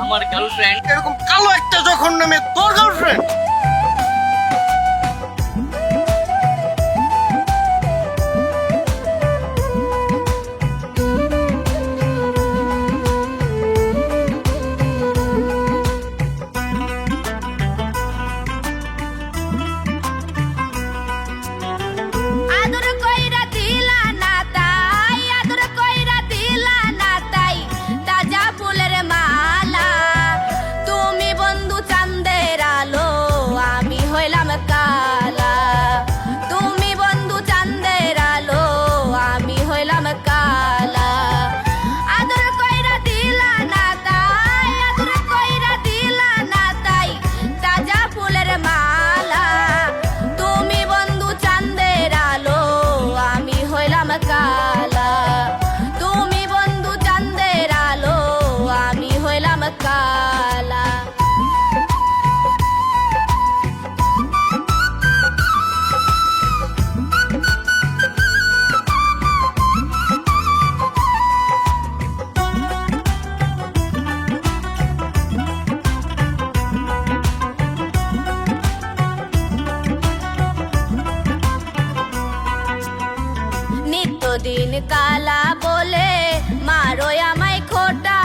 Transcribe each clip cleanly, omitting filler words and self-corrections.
আমার গার্লফ্রেন্ড। এরকম কালো একটা জঘন্য মেয়ে তোর গার্লফ্রেন্ড? আদর কইরা দিলা না তাই, আদর কইরা দিলা না তাই, তাজা ফুলের মালা। তুমি বন্ধু চাঁদের আলো, আমি হইলাম কালা। তুমি বন্ধু চাঁদের আলো, আমি হইলাম কালা। আদর কইরা দিলা না তাই, আদর কইরা দিলা না তাই, তাজা ফুলের মালা। তুমি বন্ধু চাঁদের আলো, আমি হইলাম কালা। তুমি বন্ধু চাঁদের আলো, আমি হইলাম কালা। নিত্যদিন কালা বলে মারো আমায় খোটা।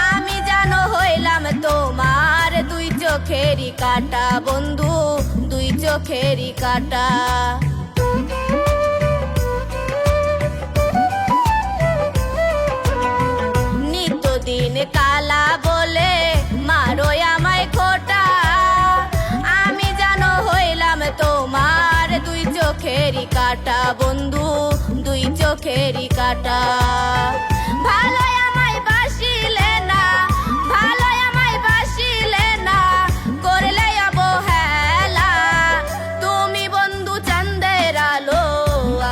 আমি জানো হইলাম তোমার দুই চোখেরই কাটা, বন্ধু দুই চোখেরই কাটা। নিত্যদিন কালা বলে মারো আমায় খোটা। আমি জানো হইলাম তোমার দুই চোখেরই কাটা, বন্ধু দুই চোখেরই কাটা। ভালো আমায় বাসিলে না, ভালো আমায় বাসিলে না, করলে অবহেলা। তুমি বন্ধু চাঁদের আলো,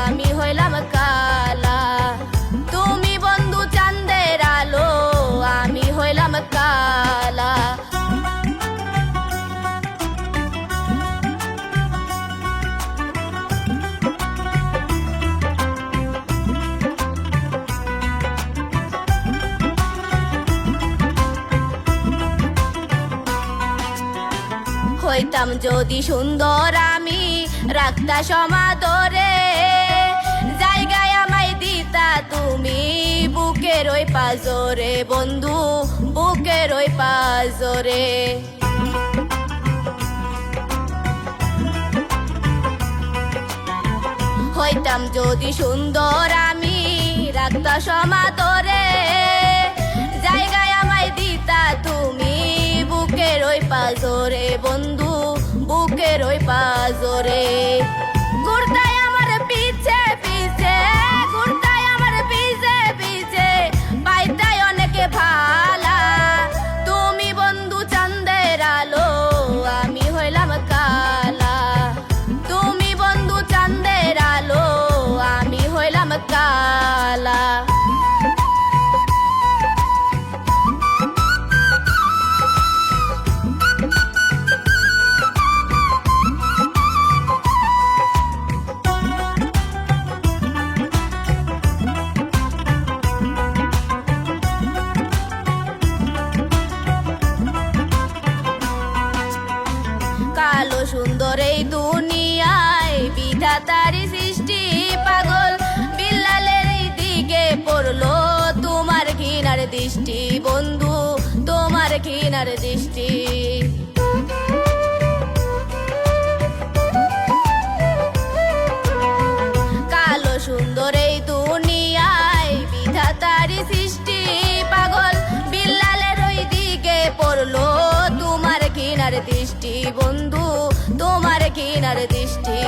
আমি হইলাম কালা। তুমি বন্ধু চাঁদের আলো, আমি হইলাম কালা। হইতাম যদি সুন্দর আমি রাখতা সমাদরে, জায়গায় আমায় দিতা তুমি বুকের ওই পাজরে, বন্ধু বুকের ওই পাজরে। হইতাম যদি সুন্দর আমি রাখতা সমাদরে, জায়গায় আমায় দিতা তুমি বুকের ওই পাজরে, বন্ধু বুকের ওই পাজরে। ঘুরতাই আমার পিছে পিছে, ঘুরতাই আমার পিছে পিছে, পাইতাই অনেকে ভালা। তুমি বন্ধু চাঁদের আলো, আমি হইলাম কালা। তুমি বন্ধু চাঁদের আলো, আমি হইলাম কালা। কালো সুন্দর এই দুনিয়ায় বিধাতারি সৃষ্টি, পাগল বিল্লালের এই দিকে পড়লো তোমার ঘৃণার দৃষ্টি, বন্ধু তোমার ঘৃণার দৃষ্টি। কালো সুন্দর এই দুনিয়ায় বিধাতারি সৃষ্টি, পাগল বিল্লালের ওই দিকে পড়লো তোমার ঘৃণার দৃষ্টি, বন্ধু তোমার ঘৃণার দৃষ্টি।